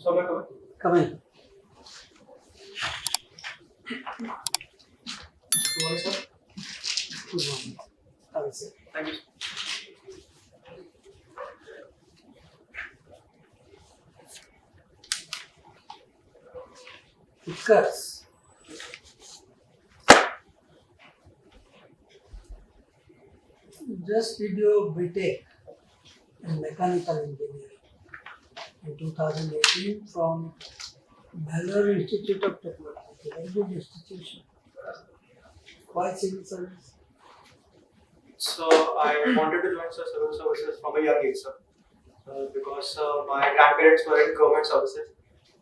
So, may I come in? Come in. Good morning, sir. Good morning. Have a seat. Thank you. Utkarsh. Just did your BTech in Mechanical Engineering in 2018 from Bangalore Institute of Technology. Very good institution. Why civil service? So, I wanted to join civil services from a young age, sir. Because my grandparents were in government services.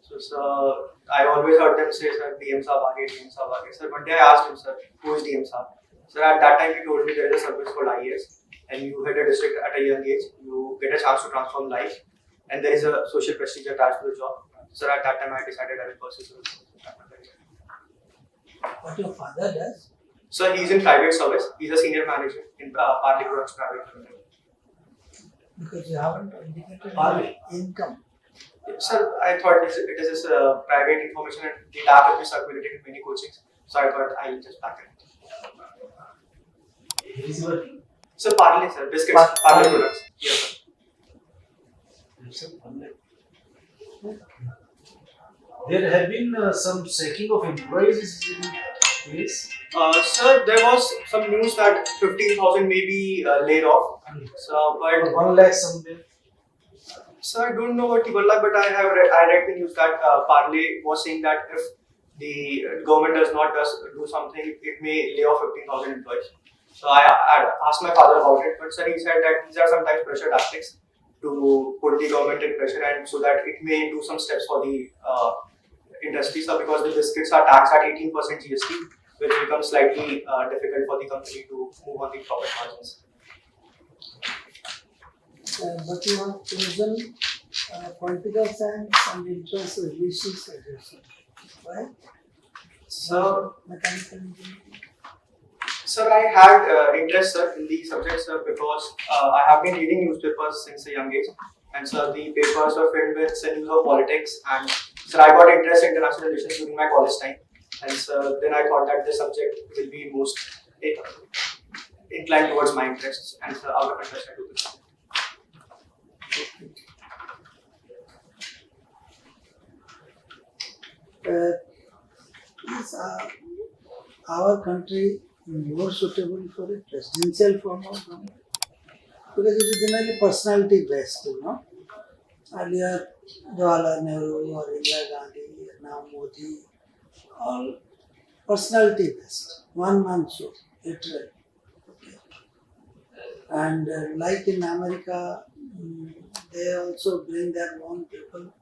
So, I always heard them say, sir, DM Saab aage, DM Saab aage. Sir, one day I asked him, sir, who is DM Saab? Sir, at that time he told me there is a service called IAS, and you hit a district at a young age, you get a chance to transform life, and there is a social prestige attached to the job. Sir, at that time I decided I will pursue civil service. What your father does? So, he is in private service. He is a senior manager in Parley Products Private Limited. Because you haven't indicated Parley. income. Sir, I thought it is private information and the data will be circulated in many coachings. So I thought I will just pack it. Is working? So Parley, sir, biscuits, Parley products. Yes, sir. There have been some sacking of employees in place. Sir, there was some news that 15,000 may be laid off. So, but 1 lakh somewhere. so I don't know what you like, but I read the news that Parley was saying that if the government does not do something, it may lay off 15,000 employees. So I asked my father about it, but sir, he said that these are sometimes pressure tactics to put the government in pressure, and so that it may do some steps for the industry. So because the biscuits are taxed at 18% GST, which becomes slightly difficult for the company to move on the profit margins. But you have chosen political science and interest relations education. Why? So, Mechanical engineering. sir, I had interest, sir, in the subject, sir, because I have been reading newspapers since a young age, and sir, the papers were filled with news of politics, and sir, I got interest in international relations during my college time, and sir, then I thought that this subject will be most inclined towards my interests, and sir, out of interest I took this. Is our country more suitable for a presidential form of government? Because it is generally personality based, you know. Earlier, Jawaharlal Nehru or Indira Gandhi, now Modi, all personality based, one man show, literally. Okay. And like in America, they also bring their own people,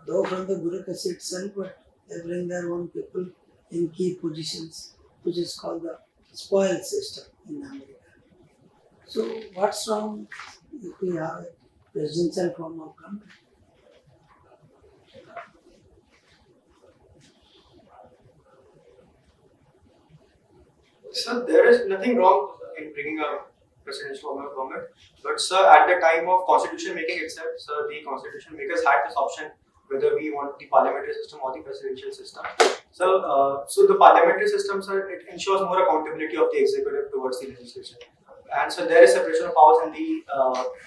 though from the bureaucracy itself, but they bring their own people in key positions, which is called the spoil system in America. So, what's wrong if we have a presidential form of government? Sir, there is nothing wrong in bringing a presidential form of government, but sir, at the time of constitution making itself, sir, the constitution makers had this option whether we want the parliamentary system or the presidential system. So the parliamentary system, sir, it ensures more accountability of the executive towards the legislature. And so there is separation of powers in the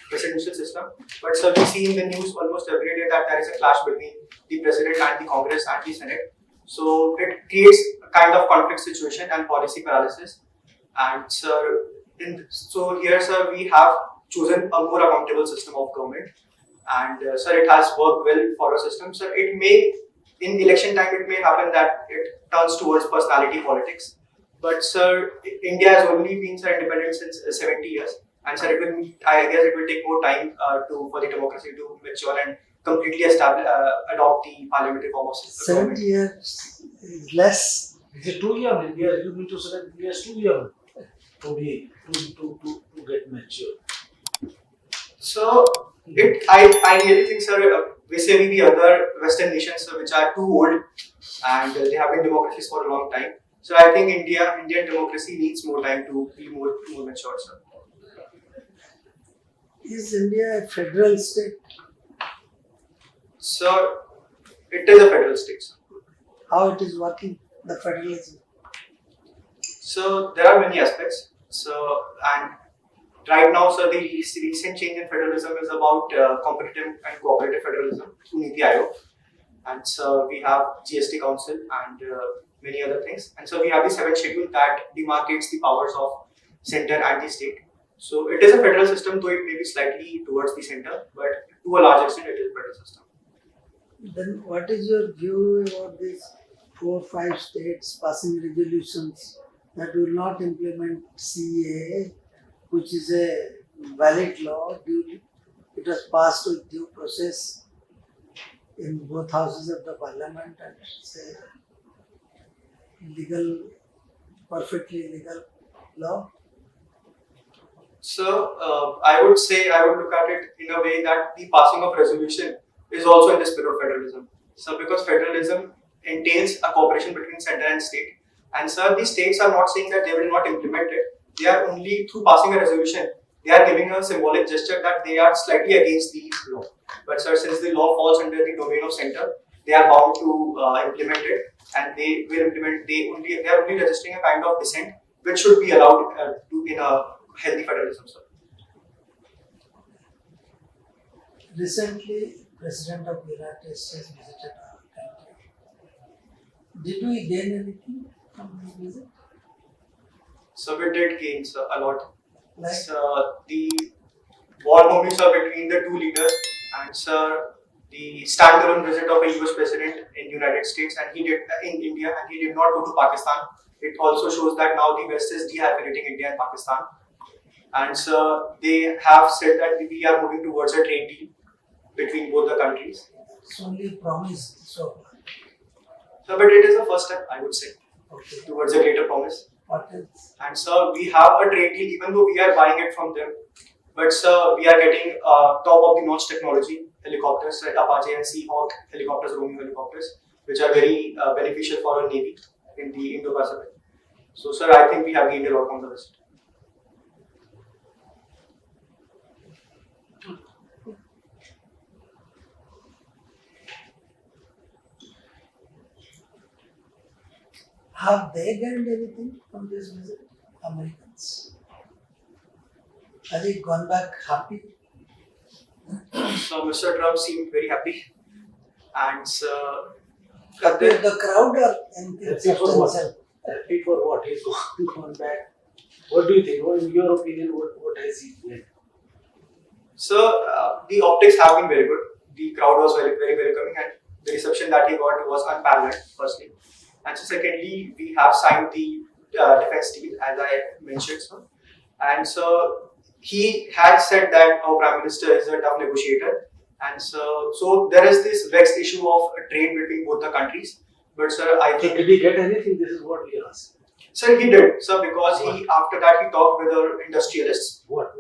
presidential system. But sir, we see in the news almost every day that there is a clash between the president and the Congress and the Senate. So it creates a kind of conflict situation and policy paralysis. And sir, so here, sir, we have chosen a more accountable system of government. And sir, it has worked well for our system. Sir, it may, in election time, it may happen that it turns towards personality politics. But sir, India has only been sir, independent since 70 years. And sir, I guess it will take more time for the democracy to mature and completely adopt the parliamentary form of government. 70 years is less. Is it too young? India, you mean to say that India is too young to get mature? So, I really think, sir, basically the other Western nations, sir, which are too old and they have been democracies for a long time. So, I think Indian democracy needs more time to be more mature, sir. Is India a federal state? So, It is a federal state, sir. How it is working, the federalism? So there are many aspects. So and right now, sir, the recent change in federalism is about competitive and cooperative federalism through Niti Aayog. And so we have GST Council and many other things. And so we have the 7th schedule that demarcates the powers of center and the state. So it is a federal system, though it may be slightly towards the center, but to a large extent, it is a federal system. Then what is your view about these 4-5 states passing resolutions that will not implement CAA, which is a valid law? It was passed with due process in both houses of the parliament, and it's a legal, perfectly legal law. So I would say I would look at it in a way that the passing of resolution is also in the spirit of federalism. So because federalism entails a cooperation between center and state, and sir, the states are not saying that they will not implement it. They are only through passing a resolution, they are giving a symbolic gesture that they are slightly against the law. But sir, since the law falls under the domain of center, they are bound to implement it, and they will implement. They are only registering a kind of dissent, which should be allowed to in a healthy federalism, sir. Recently, President of Iraq has visited our country. Did we gain anything from his visit? So we did gain, sir, a lot. Like, The war moments are between the two leaders, and sir, the standalone visit of a US president in United States and he did in India, and he did not go to Pakistan. It also shows that now the West is dehyphenating India and Pakistan. And so they have said that we are moving towards a trade deal between both the countries. it's only promised so far. So, but it is the first step, I would say, Okay. towards a greater promise. What else? And so we have a trade deal, even though we are buying it from them. But sir, we are getting top of the notch technology helicopters, like Apache and Seahawk helicopters, Romeo helicopters, which are very beneficial for our navy in the Indo-Pacific. So, sir, I think we have gained a lot from the West. Have they gained anything from this visit, Americans? Have they gone back happy? So, Mr. Trump seemed very happy, and Happy with the crowd or anything Happy for what? substantial? Happy for what? He's gone back. What do you think? What, in your opinion, what has he done? so the optics have been very good. The crowd was very, very welcoming, and the reception that he got was unparalleled, firstly. And so, secondly, we have signed the defense deal, as I mentioned, sir. And so, he had said that our Prime Minister is a tough negotiator. And so there is this vexed issue of trade between both the countries. But, sir, I So think. did he get anything? This is what we asked. Sir, he did, sir, because after that he talked with our industrialists. What?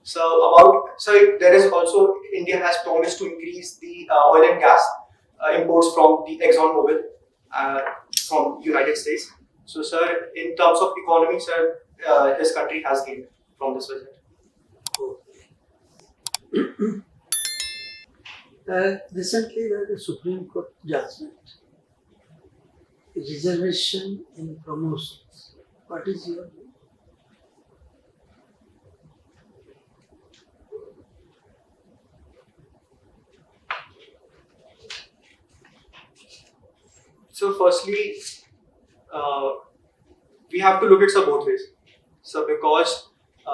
So there is also, India has promised to increase the oil and gas imports from the ExxonMobil from United States. So, sir, in terms of economy, sir, his country has gained from this visit. Recently, there was a Supreme Court judgment, reservation in promotions. What is your view? So, firstly, we have to look at it both ways. So, because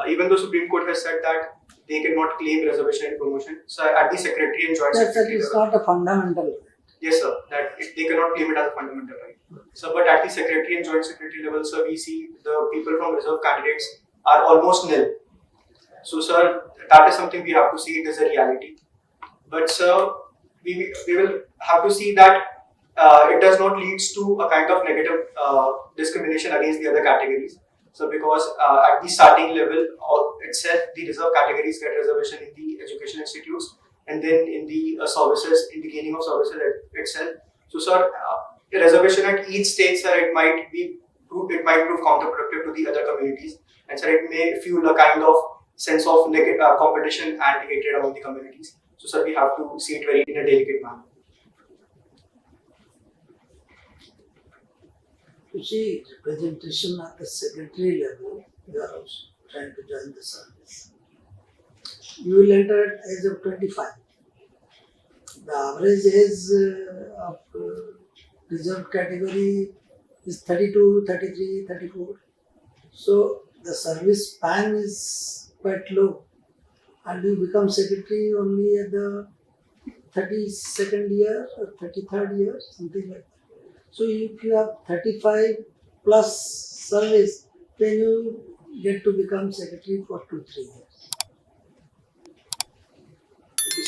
even though Supreme Court has said that they cannot claim reservation and promotion, so at the secretary and joint That secretary is level, not a fundamental right. yes, sir, that they cannot claim it as a fundamental right. So, but at the secretary and joint secretary level, sir, we see the people from reserve candidates are almost nil. So, sir, that is something we have to see it as a reality. But, sir, we will have to see that it does not lead to a kind of negative discrimination against the other categories. So, because at the starting level itself, the reserve categories get reservation in the education institutes, and then in the services, in the gaining of services itself. So, sir, a reservation at each stage, sir, it might prove counterproductive to the other communities, and sir, it may fuel a kind of sense of competition and hatred among the communities. So, sir, we have to see it very in a delicate manner. You see, representation at the secretary level, you are also trying to join the service. You will enter at age of 25. The average age of reserved category is 32, 33, 34. So the service span is quite low, and you become secretary only at the 32nd year or 33rd year, something like that. So if you have 35 plus service, then you get to become secretary for 2-3 years.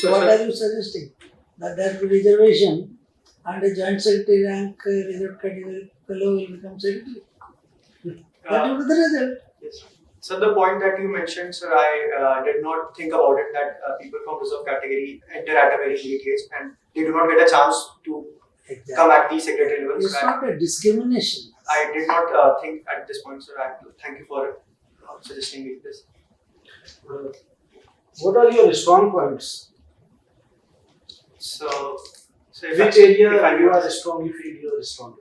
So what are you suggesting? That there will be reservation and a joint secretary rank reserved category fellow will become secretary. That will be the result. Yes. So the point that you mentioned, sir, I did not think about it that people from reserve category enter at a very late age and they do not get a chance to come at the secretary level. It's not a discrimination. I did not think at this point, sir. Thank you for suggesting me this. What are your strong points? So if Which I- area if I you may are ask- strong, you feel you are strong?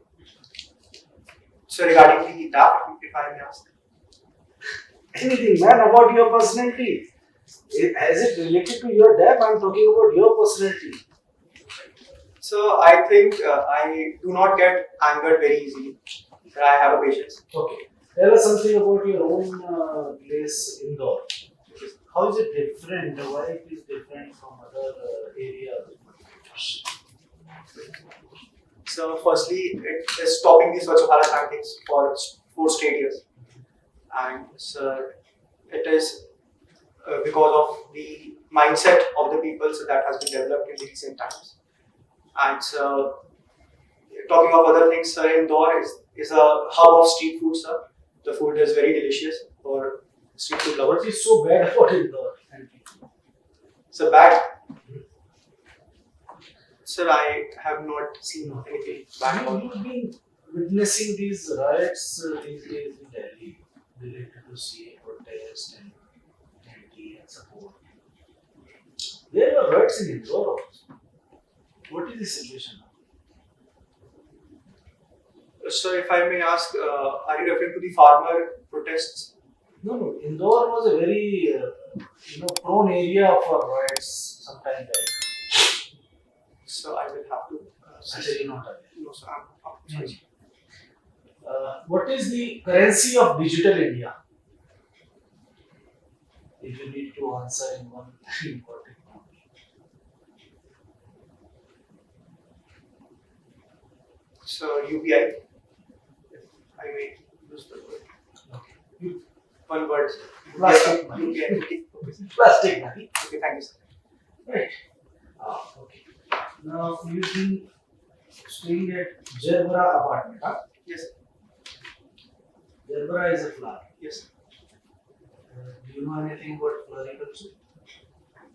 So regarding the DAP, if I may ask. Anything, man, about your personality. Has it related to your depth? I'm talking about your personality. So I think I do not get angered very easily. I have a patience. Okay. Tell us something about your own place, Indore. How is it different? Why it is different from other areas? So firstly, it is topping the Swachh Bharat rankings for 4 straight years. And so it is because of the mindset of the people that has been developed in the recent times. And so talking of other things, sir, Indore is a hub of street food, sir. The food is very delicious for street food lovers. What is so bad about Indore? So bad. Sir, I have not seen anything bad about it. You've been witnessing these riots these days in Delhi related to CA protest and anti and support. There were riots in Indore also. What is the situation now? So, if I may ask, are you referring to the farmer protests? No, Indore was a very prone area for riots sometime back. So, I will have to. Actually, not aware. No, sir, I'm sorry. What is the currency of digital India? If you need to answer in one important point. So, UPI. If I may use the word. Okay. One word. Plastic UPI. money. Okay. Plastic money. Okay, thank you, sir. Right. Okay. Now you've been staying at J.H.Dwivedi apartment, huh? Yes, J.H.Dwivedi is a flower. yes. Do you know anything about floriculture?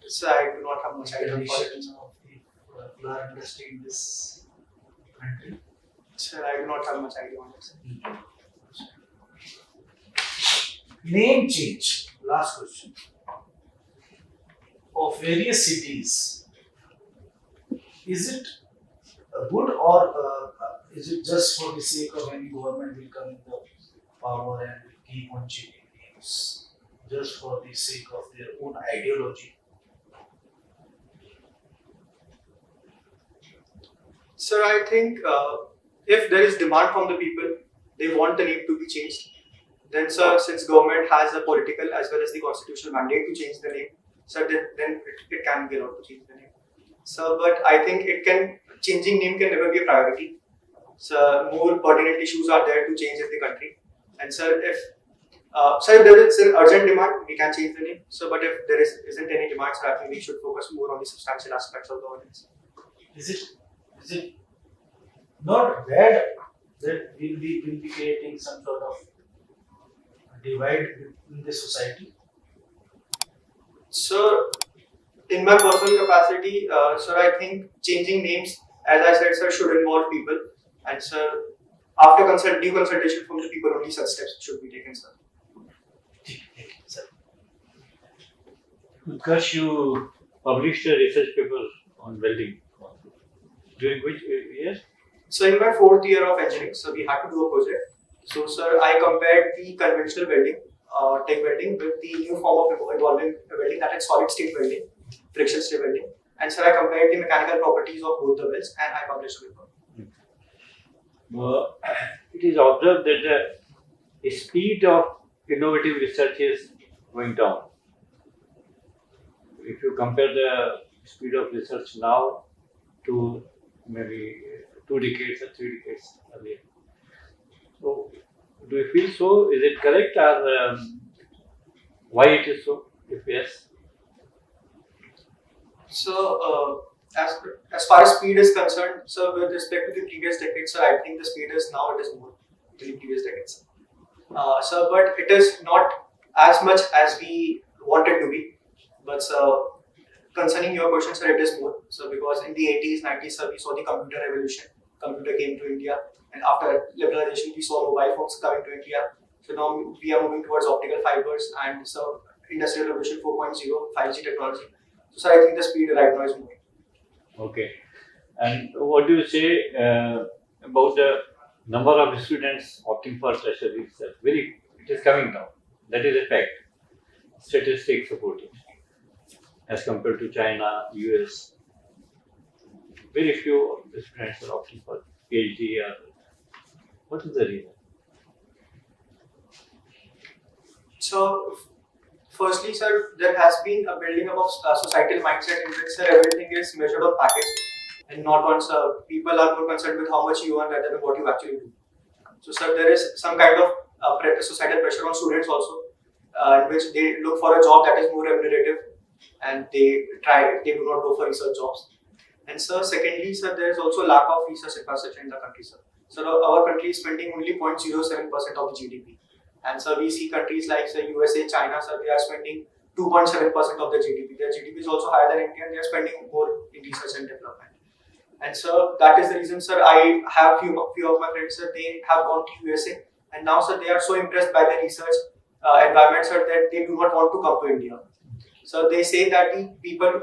So, I do not have much idea on Tradition politics. of the flower industry in this country. So, I do not have much idea on this. Name change. Last question. Of various cities. Is it good or is it just for the sake of any government will come in the power and will keep on changing names just for the sake of their own ideology? Sir, I think if there is demand from the people, they want the name to be changed. Then, sir, since government has a political as well as the constitutional mandate to change the name, sir, then it can be allowed to change the name. So, but I think changing name can never be a priority. So, more pertinent issues are there to change in the country. And sir, if there is an urgent demand, we can change the name. So, but if there isn't any demand, so I think we should focus more on the substantial aspects of governance. Is it not bad that we'll be creating some sort of divide in the society? So, in my personal capacity, sir, I think changing names, as I said, sir, should involve people. And sir, after due consultation from the people, only such steps should be taken, sir. Utkarsh, you published a research paper on welding. During which year? So in my fourth year of engineering, so we had to do a project. So sir, I compared the conventional welding, TIG welding, with the new form of evolving welding, that is solid state welding, friction state welding. And sir, I compared the mechanical properties of both the welds and I published a paper. It is observed that the speed of innovative research is going down. If you compare the speed of research now to maybe 2 decades or 3 decades earlier. So, do you feel so? Is it correct, or why it is so? If yes. So, as far as speed is concerned, so with respect to the previous decades, so I think the speed is now it is more than the previous decades. So, but it is not as much as we want it to be. But concerning your question, sir, it is more. So, because in the 80s, 90s, sir, we saw the computer revolution. Computer came to India, and after liberalization, we saw mobile phones coming to India. So now we are moving towards optical fibers and so industrial revolution 4.0, 5G technology. So, sir, I think the speed right now is moving. Okay. And what do you say about the number of students opting for tertiary research? It is coming down. That is a fact. Statistics support it. As compared to China, US, very few students are opting for PhD. What is the reason? So, firstly, sir, there has been a building up of societal mindset in which, sir, everything is measured on package and not on, sir, people are more concerned with how much you earn rather than what you actually do. So, sir, there is some kind of societal pressure on students also, in which they look for a job that is more remunerative and they do not go for research jobs. And, sir, secondly, sir, there is also lack of research infrastructure in the country, sir. So, our country is spending only 0.07% of the GDP. And so we see countries like say USA, China, sir, they are spending 2.7% of their GDP. Their GDP is also higher than India and they are spending more in research and development. And so that is the reason, sir, I have few of my friends, sir, they have gone to USA and now, sir, they are so impressed by the research environment, sir, that they do not want to come to India. So they say that the people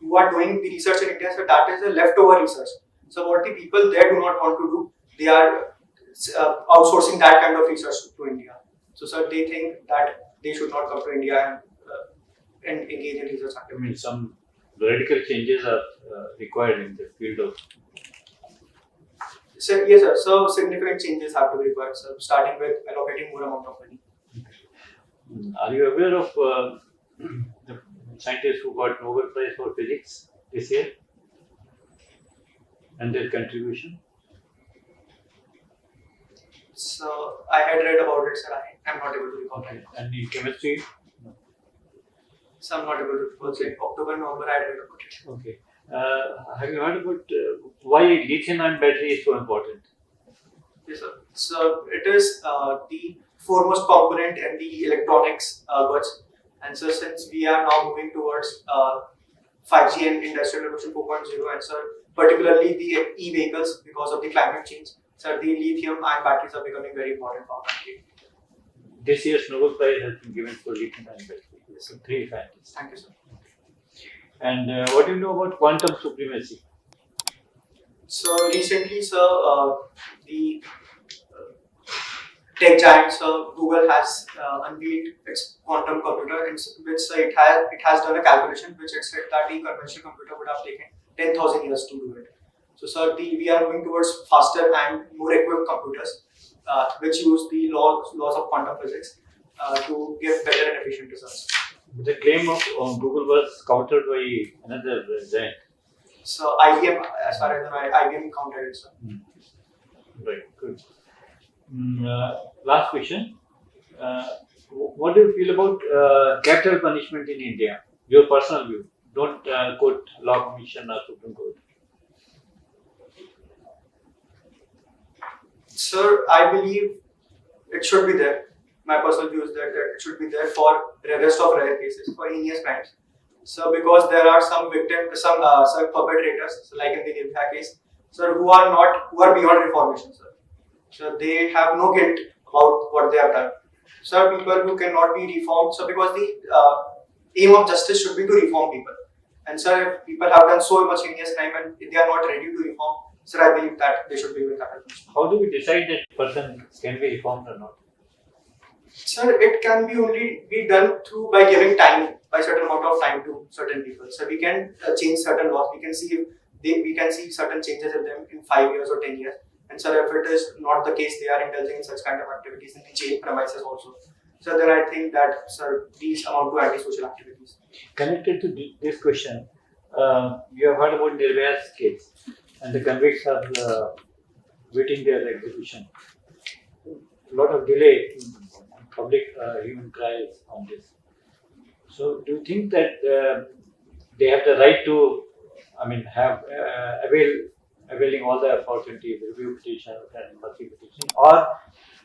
who are doing the research in India, sir, that is the leftover research. So what the people there do not want to do, they are outsourcing that kind of research to India. So, sir, they think that they should not come to India and engage in research activities. I mean, some radical changes are required in the field of. So, yes, sir. So, significant changes have to be required, sir, starting with allocating more amount of money. Are you aware of the scientists who got Nobel Prize for Physics this year and their contribution? So, I had read about it, sir. I am not able to recall Okay. right now. And in chemistry? So, I'm not able to recall. Say October, November, I had read about it. Okay. Have you heard about why lithium-ion battery is so important? Yes, sir. So, it is the foremost component in the electronics goods. And so, since we are now moving towards 5G and Industrial Revolution 4.0, and sir, particularly the e-vehicles because of the climate change, sir, the lithium-ion batteries are becoming very important for our country. This year's Nobel Prize has been given for lithium-ion battery. So 3 scientists. Thank you, sir. And what do you know about quantum supremacy? So recently, sir, the tech giant, sir, Google has unveiled its quantum computer, in which it has done a calculation which it said that the conventional computer would have taken 10,000 years to do it. So, sir, we are moving towards faster and more equipped computers, which use the laws of quantum physics to give better and efficient results. The claim of Google was countered by another giant. So, IBM, as far as I know, IBM countered it, sir. Right, good. Last question. What do you feel about capital punishment in India? Your personal view. Don't quote Law Commission or Supreme Court. Sir, I believe it should be there. My personal view is that it should be there for the rest of rare cases, for heinous crimes. So, because there are some victims, some perpetrators, so like in the Lithium case, sir, who are beyond reformation, sir. So, they have no guilt about what they have done. So, people who cannot be reformed, so because the aim of justice should be to reform people. And sir, if people have done so much heinous crime and they are not ready to reform, sir, I believe that they should be given capital punishment. How do we decide that person can be reformed or not? Sir, it can be only be done through by giving time, by certain amount of time to certain people. So we can change certain laws. We can see if we can see certain changes in them in 5 years or 10 years. And sir, if it is not the case, they are indulging in such kind of activities in the jail premises also. So then I think that, sir, these amount to antisocial activities. Connected to this question, you have heard about Nirvaya's case, and the convicts are waiting their execution. A lot of delay in public human cries on this. So, do you think that they have the right to, have availing all the opportunities, review petitions and mercy petition, or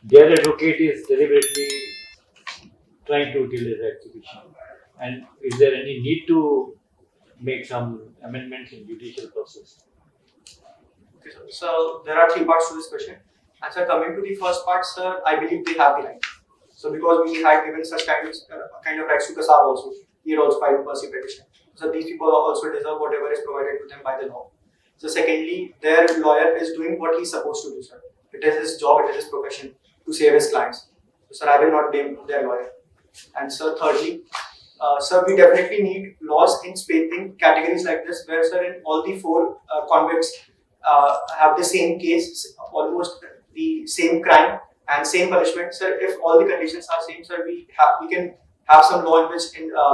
their advocate is deliberately trying to delay the execution? And is there any need to make some amendments in judicial process? Okay, sir. So there are 3 parts to this question. And sir, coming to the first part, sir, I believe they have the right. So because we had given such kind of rights to Kasab also, he had also filed mercy petition. So these people also deserve whatever is provided to them by the law. So secondly, their lawyer is doing what he's supposed to do, sir. It is his job, it is his profession to save his clients. So sir, I will not blame their lawyer. And sir, thirdly, sir, we definitely need laws in categories like this, where sir, in all the 4 convicts have the same case, almost the same crime and same punishment. Sir, if all the conditions are same, sir, we can have some law in which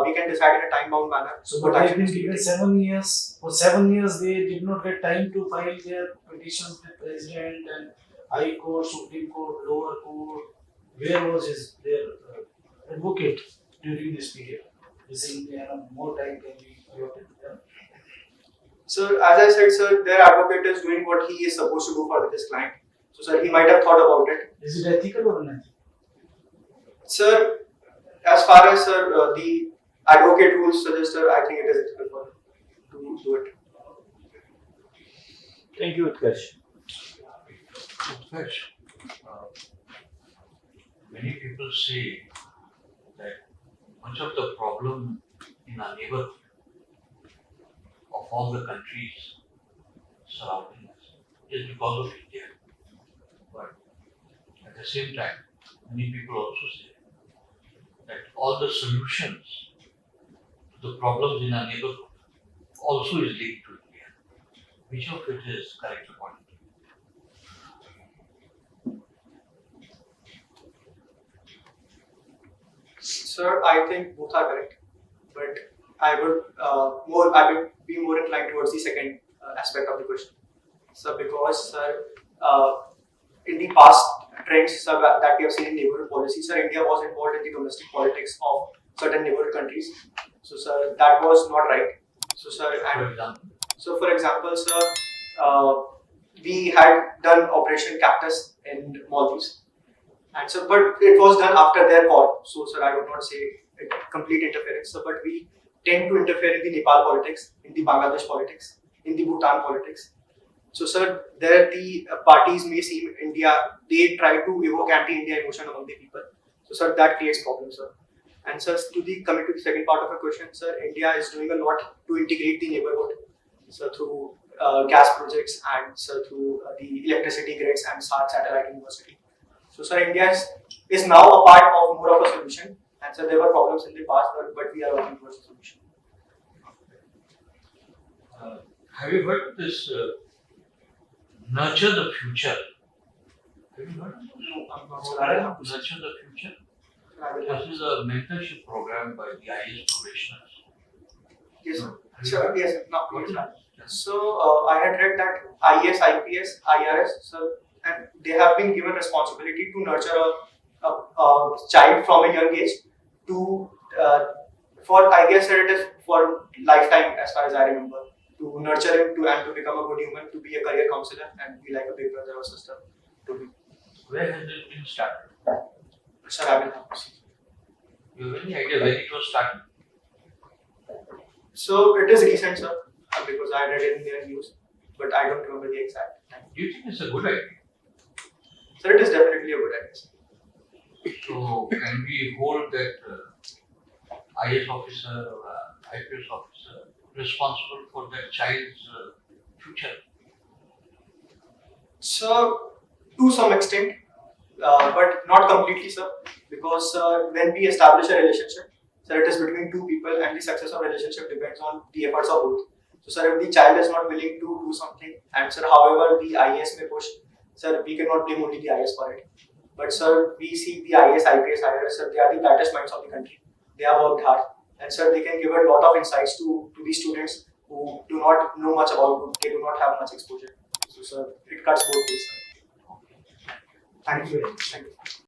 we can decide in a time-bound manner. So, but they have been given 7 years. For 7 years, they did not get time to file their petitions with President and High Court, Supreme Court, Lower Court. Where was their advocate during this period? Saying they have more time can be allotted to them. So, as I said, sir, their advocate is doing what he is supposed to do for his client. So, sir, he might have thought about it. Is it ethical or unethical? Sir, as far as sir, the advocate rules suggest, sir, I think it is ethical for him to do it. Thank you, Utkarsh. Utkarsh, many people say that much of the problem in our neighborhood of all the countries surrounding us is because of India. But at the same time, many people also say that all the solutions to the problems in our neighborhood also is linked to India. Which of it is correct according to you? Sir, I think both are correct, but I would be more inclined towards the second aspect of the question. So, because sir, in the past trends, sir, that we have seen in neighborhood policy, sir, India was involved in the domestic politics of certain neighborhood countries. So, sir, that was not right. So, sir, for example, sir, we had done Operation Cactus in Maldives. And so, but it was done after their call. So, sir, I would not say it complete interference. So, but we tend to interfere in the Nepal politics, in the Bangladesh politics, in the Bhutan politics. So, sir, there the parties may seem India, they try to evoke anti-India emotion among the people. So, sir, that creates problems, sir. And sir, coming to the second part of the question, sir, India is doing a lot to integrate the neighborhood, sir, through gas projects and sir, through the electricity grids and satellite university. So, sir, India is now a part of more of a solution, and so there were problems in the past, but we are working towards a solution. Have you heard this nurture the future? Have you heard of this? No, I'm not sure. Nurture the future? This is a mentorship program by the IAS probationers. Yes, sir. Yes, now, so I had read that IAS, IPS, IRS, so, and they have been given responsibility to nurture a child from a young age to, for I guess it is for lifetime as far as I remember, to nurture him to become a good human, to be a career counselor and be like a big brother or sister to me. Where has it been started? Sir, I will have to see. You have any idea where it was started? So it is recent, sir, because I read it in their news, but I don't remember the exact time. Do you think it's a good idea? Sir, it is definitely a good idea. So, can we hold that IAS officer or IPS officer responsible for that child's future? So, to some extent, but not completely, sir. Because when we establish a relationship, sir, it is between two people, and the success of relationship depends on the efforts of both. So, sir, if the child is not willing to do something, and sir, however the IAS may push, sir, we cannot blame only the IAS for it. But sir, we see the IAS, IPS, IRS, sir, they are the brightest minds of the country. They have worked hard, and sir, they can give a lot of insights to the students who do not know much about it. They do not have much exposure. So, sir, it cuts both ways, sir. Thank you very much. Thank you.